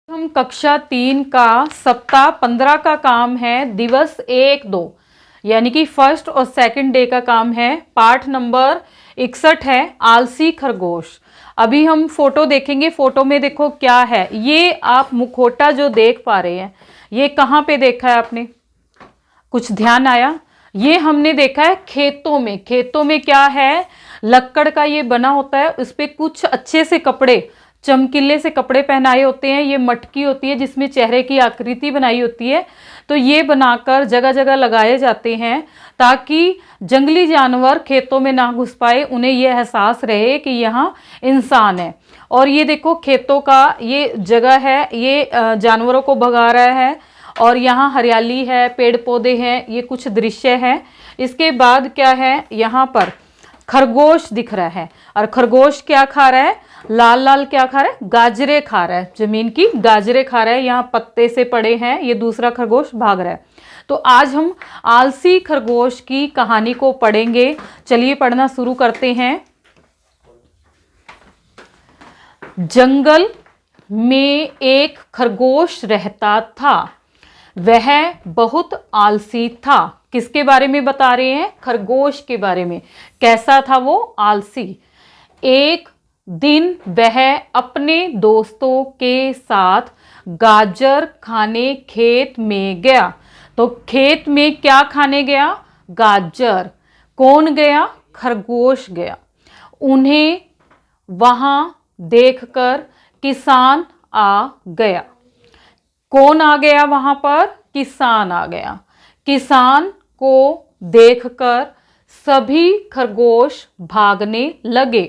हम कक्षा 3 का सप्ताह 15 का काम है दिवस 1-2, यानी कि फर्स्ट और सेकंड डे का काम है। पाठ नंबर 61 है आलसी खरगोश। अभी हम फोटो देखेंगे। फोटो में देखो क्या है, ये आप मुखौटा जो देख पा रहे हैं, ये कहाँ पे देखा है आपने? कुछ ध्यान आया? ये हमने देखा है खेतों में। खेतों में क्या है, लक्कड़ का ये बना होता है, उस पे कुछ अच्छे से कपड़े, चमकीले से कपड़े पहनाए होते हैं। ये मटकी होती है जिसमें चेहरे की आकृति बनाई होती है। तो ये बनाकर जगह जगह लगाए जाते हैं ताकि जंगली जानवर खेतों में ना घुस पाए, उन्हें यह एहसास रहे कि यहाँ इंसान है। और ये देखो खेतों का ये जगह है, ये जानवरों को भगा रहा है और यहाँ हरियाली है, पेड़ पौधे हैं, ये कुछ दृश्य है। इसके बाद क्या है, यहाँ पर खरगोश दिख रहा है और खरगोश क्या खा रहा है? लाल लाल क्या खा रहा है? गाजरे खा रहा है, जमीन की गाजरे खा रहा है। यहाँ पत्ते से पड़े हैं, ये दूसरा खरगोश भाग रहा है। तो आज हम आलसी खरगोश की कहानी को पढ़ेंगे। चलिए पढ़ना शुरू करते हैं। जंगल में एक खरगोश रहता था। वह बहुत आलसी था। किसके बारे में बता रहे हैं? खरगोश के बारे में। कैसा था वो? आलसी। एक दिन वह अपने दोस्तों के साथ गाजर खाने खेत में गया। तो खेत में क्या खाने गया? गाजर। कौन गया? खरगोश गया। उन्हें वहां देखकर किसान आ गया। कौन आ गया वहां पर? किसान आ गया। किसान को देखकर सभी खरगोश भागने लगे।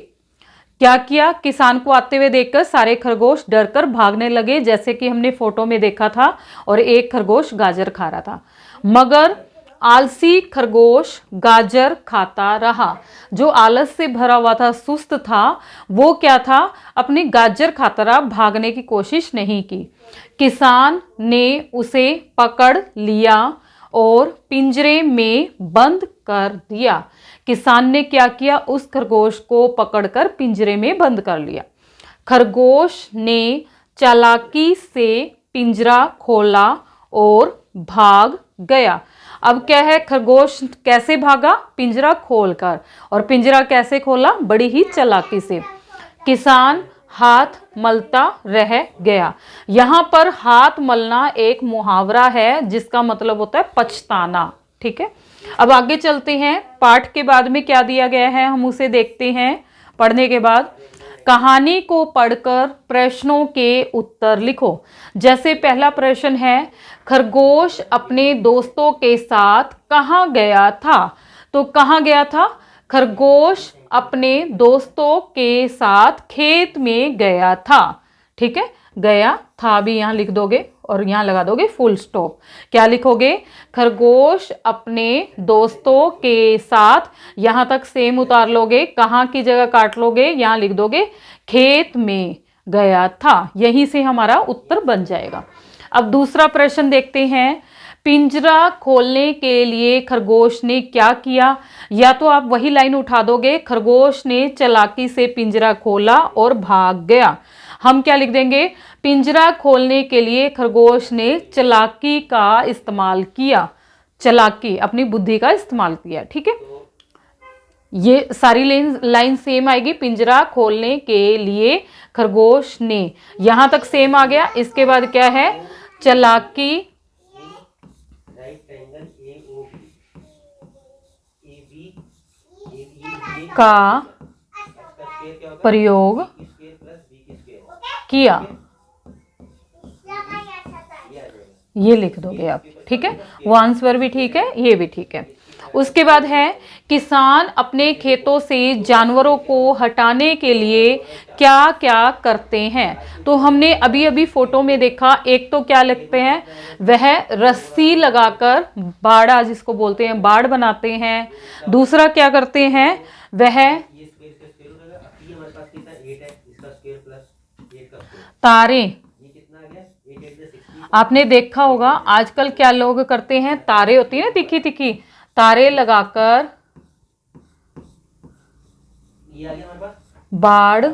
क्या किया? किसान को आते हुए देखकर सारे खरगोश डरकर भागने लगे, जैसे कि हमने फोटो में देखा था। और एक खरगोश गाजर खा रहा था, मगर आलसी खरगोश गाजर खाता रहा। जो आलस से भरा हुआ था, सुस्त था, वो क्या था? अपनी गाजर खाता रहा, भागने की कोशिश नहीं की। किसान ने उसे पकड़ लिया और पिंजरे में बंद कर दिया। किसान ने क्या किया? उस खरगोश को पकड़कर पिंजरे में बंद कर लिया। खरगोश ने चालाकी से पिंजरा खोला और भाग गया। अब क्या है, खरगोश कैसे भागा? पिंजरा खोलकर। और पिंजरा कैसे खोला? बड़ी ही चालाकी से। किसान हाथ मलता रह गया। यहां पर हाथ मलना एक मुहावरा है जिसका मतलब होता है पछताना। ठीक है, अब आगे चलते हैं। पाठ के बाद में क्या दिया गया है हम उसे देखते हैं। पढ़ने के बाद कहानी को पढ़कर प्रश्नों के उत्तर लिखो। जैसे पहला प्रश्न है, खरगोश अपने दोस्तों के साथ कहाँ गया था? तो कहाँ गया था? खरगोश अपने दोस्तों के साथ खेत में गया था। ठीक है, गया था भी यहाँ लिख दोगे और यहाँ लगा दोगे फुल स्टॉप। क्या लिखोगे? खरगोश अपने दोस्तों के साथ, यहाँ तक सेम उतार लोगे, कहाँ की जगह काट लोगे, यहाँ लिख दोगे खेत में गया था। यहीं से हमारा उत्तर बन जाएगा। अब दूसरा प्रश्न देखते हैं। पिंजरा खोलने के लिए खरगोश ने क्या किया? या तो आप वही लाइन उठा दोगे, खरगोश ने चालाकी से पिंजरा खोला और भाग गया। हम क्या लिख देंगे? पिंजरा खोलने के लिए खरगोश ने चालाकी का इस्तेमाल किया। चालाकी, अपनी बुद्धि का इस्तेमाल किया। ठीक है, ये सारी लाइन सेम आएगी। पिंजरा खोलने के लिए खरगोश ने, यहां तक सेम आ गया। इसके बाद क्या है? चालाकी का प्रयोग किया। ये लिख दोगे आप। ठीक है, वो आंसर भी ठीक है, ये भी ठीक है। उसके बाद है, किसान अपने खेतों से जानवरों को हटाने के लिए क्या क्या करते हैं? तो हमने अभी अभी फोटो में देखा। एक तो क्या लिखते हैं, वह रस्सी लगाकर बाड़ा, जिसको बोलते हैं बाड़ बनाते हैं। दूसरा क्या करते हैं, वह तारे, आपने देखा होगा आजकल क्या लोग करते हैं, तारे होती है ना तिखी तिखी, तारे लगाकर बाड़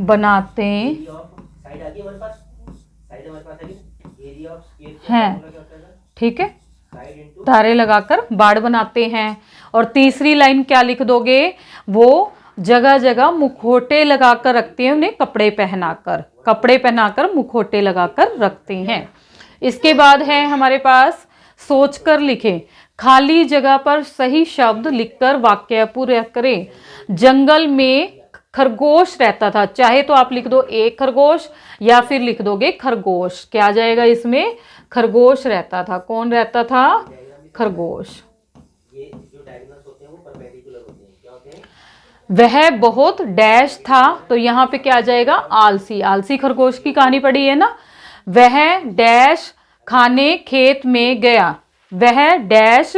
बनाते हैं, ठीक है, तारे लगाकर बाड़ बनाते हैं। और तीसरी लाइन क्या लिख दोगे, वो जगह जगह मुखौटे लगाकर रखते हैं, उन्हें कपड़े पहनाकर मुखौटे लगाकर रखते हैं। इसके बाद है हमारे पास सोचकर लिखें, खाली जगह पर सही शब्द लिखकर वाक्य पूरा करें। जंगल में खरगोश रहता था, चाहे तो आप लिख दो एक खरगोश या फिर लिख दोगे खरगोश, क्या आ जाएगा इसमें, खरगोश रहता था। कौन रहता था, खरगोश। ये जो डायगोनल्स होते हैं वो परपेंडिकुलर होते हैं, क्या होते हैं, वह बहुत डैश था, तो यहाँ पे क्या आ जाएगा, आलसी। आलसी खरगोश की कहानी पढ़ी है ना। वह डैश खाने खेत में गया, वह डैश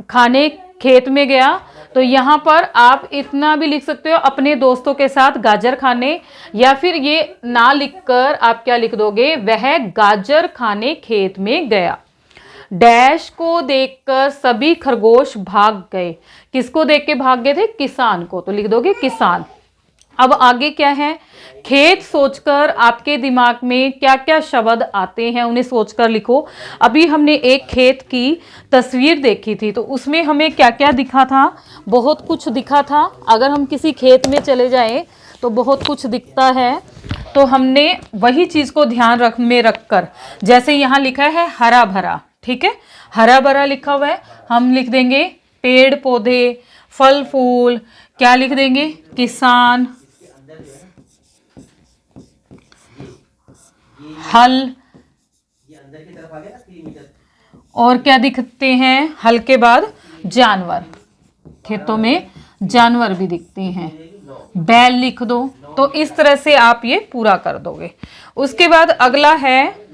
खाने खेत में गया, तो यहाँ पर आप इतना भी लिख सकते हो, अपने दोस्तों के साथ गाजर खाने, या फिर ये ना लिखकर आप क्या लिख दोगे, वह गाजर खाने खेत में गया। डैश को देखकर सभी खरगोश भाग गए। किसको देख के भाग गए थे, किसान को, तो लिख दोगे किसान। अब आगे क्या है, खेत सोचकर आपके दिमाग में क्या क्या शब्द आते हैं उन्हें सोचकर लिखो। अभी हमने एक खेत की तस्वीर देखी थी, तो उसमें हमें क्या क्या दिखा था, बहुत कुछ दिखा था। अगर हम किसी खेत में चले जाएं तो बहुत कुछ दिखता है, तो हमने वही चीज़ को ध्यान रखकर, जैसे यहाँ लिखा है हरा भरा, ठीक है, हरा भरा लिखा हुआ है, हम लिख देंगे पेड़ पौधे, फल फूल, क्या लिख देंगे, किसान, हल, और क्या दिखते हैं, हल के बाद जानवर, खेतों में जानवर भी दिखते हैं, बैल लिख दो। तो इस तरह से आप ये पूरा कर दोगे। उसके बाद अगला है,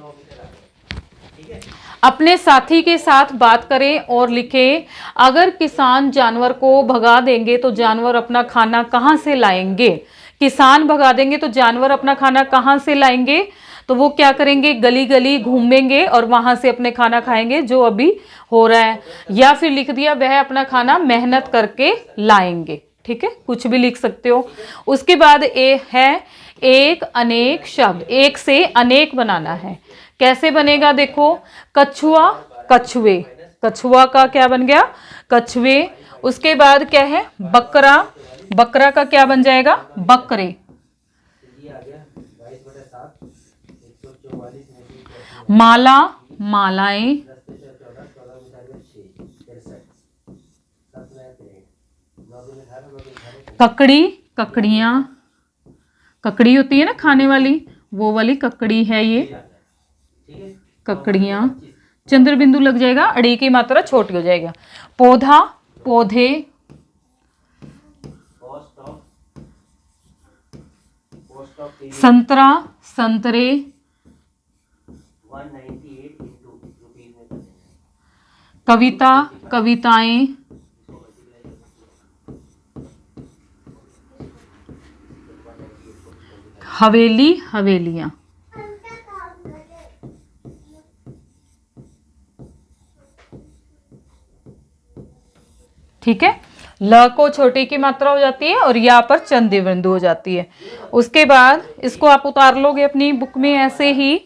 अपने साथी के साथ बात करें और लिखें, अगर किसान जानवर को भगा देंगे तो जानवर अपना खाना कहाँ से लाएंगे। किसान भगा देंगे तो जानवर अपना खाना कहाँ से लाएंगे, तो वो क्या करेंगे, गली गली घूमेंगे और वहां से अपने खाना खाएंगे, जो अभी हो रहा है। या फिर लिख दिया, वह अपना खाना मेहनत करके लाएंगे, ठीक है, कुछ भी लिख सकते हो। उसके बाद ए है एक अनेक शब्द, एक से अनेक बनाना है। कैसे बनेगा, देखो, कछुआ कछुए, कछुआ का क्या बन गया, कछुए। उसके बाद क्या है, बकरा, बकरा का क्या बन जाएगा, बकरे। माला मालाएं, ककड़ी ककड़ियां, ककड़ी होती है ना खाने वाली, वो वाली ककड़ी है ये, ककड़ियां। चंद्र बिंदु लग जाएगा, अड़ी की मात्रा छोटी हो जाएगा। पौधा पौधे, संतरा संतरे, कविता कविताएं, हवेली हवेलियां। ठीक है, ल को छोटी की मात्रा हो जाती है और यहाँ पर चंद्र बिंदु हो जाती है। उसके बाद इसको आप उतार लोगे अपनी बुक में ऐसे ही।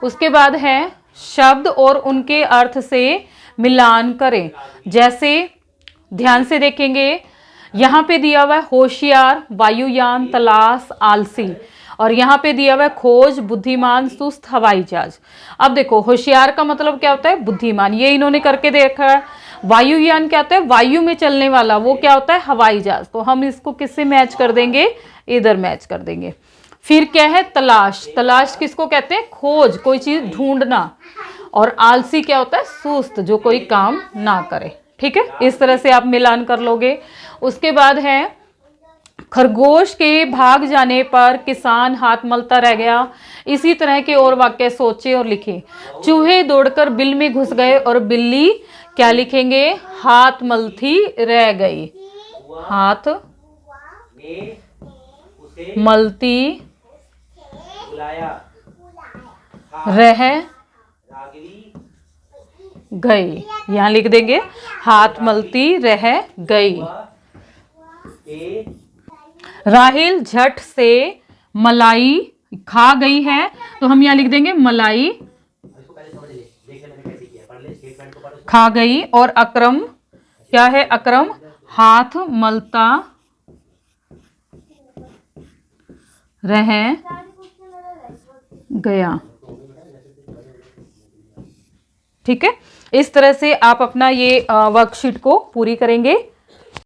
उसके बाद है शब्द और उनके अर्थ से मिलान करें। जैसे ध्यान से देखेंगे, यहाँ पे दिया हुआ है होशियार, वायुयान, तलाश, आलसी, और यहाँ पे दिया हुआ है खोज, बुद्धिमान, सुस्त, हवाई जहाज। अब देखो, होशियार का मतलब क्या होता है, बुद्धिमान, ये इन्होंने करके देखा है। वायुयान क्या होता है, वायु में चलने वाला, वो क्या होता है, हवाई जहाज। तो हम इसको किससे मैच कर देंगे, इधर मैच कर देंगे। फिर क्या है, तलाश, तलाश किसको कहते हैं, खोज, कोई चीज ढूंढना। और आलसी क्या होता है, सुस्त, जो कोई काम ना करे। ठीक है, इस तरह से आप मिलान कर लोगे। उसके बाद है खरगोश के भाग जाने पर किसान हाथ मलता रह गया। इसी तरह के और वाक्य सोचे और लिखे। चूहे दौड़कर बिल में घुस गए और बिल्ली क्या लिखेंगे, हाथ मलती रह गई, हाथ मलती रह गई। यहां लिख देंगे हाथ मलती रह गई। राहिल झट से मलाई खा गई है, तो हम यहाँ लिख देंगे मलाई खा गई। और अकरम, क्या है अकरम, हाथ मलता रह गया। ठीक है, इस तरह से आप अपना ये वर्कशीट को पूरी करेंगे।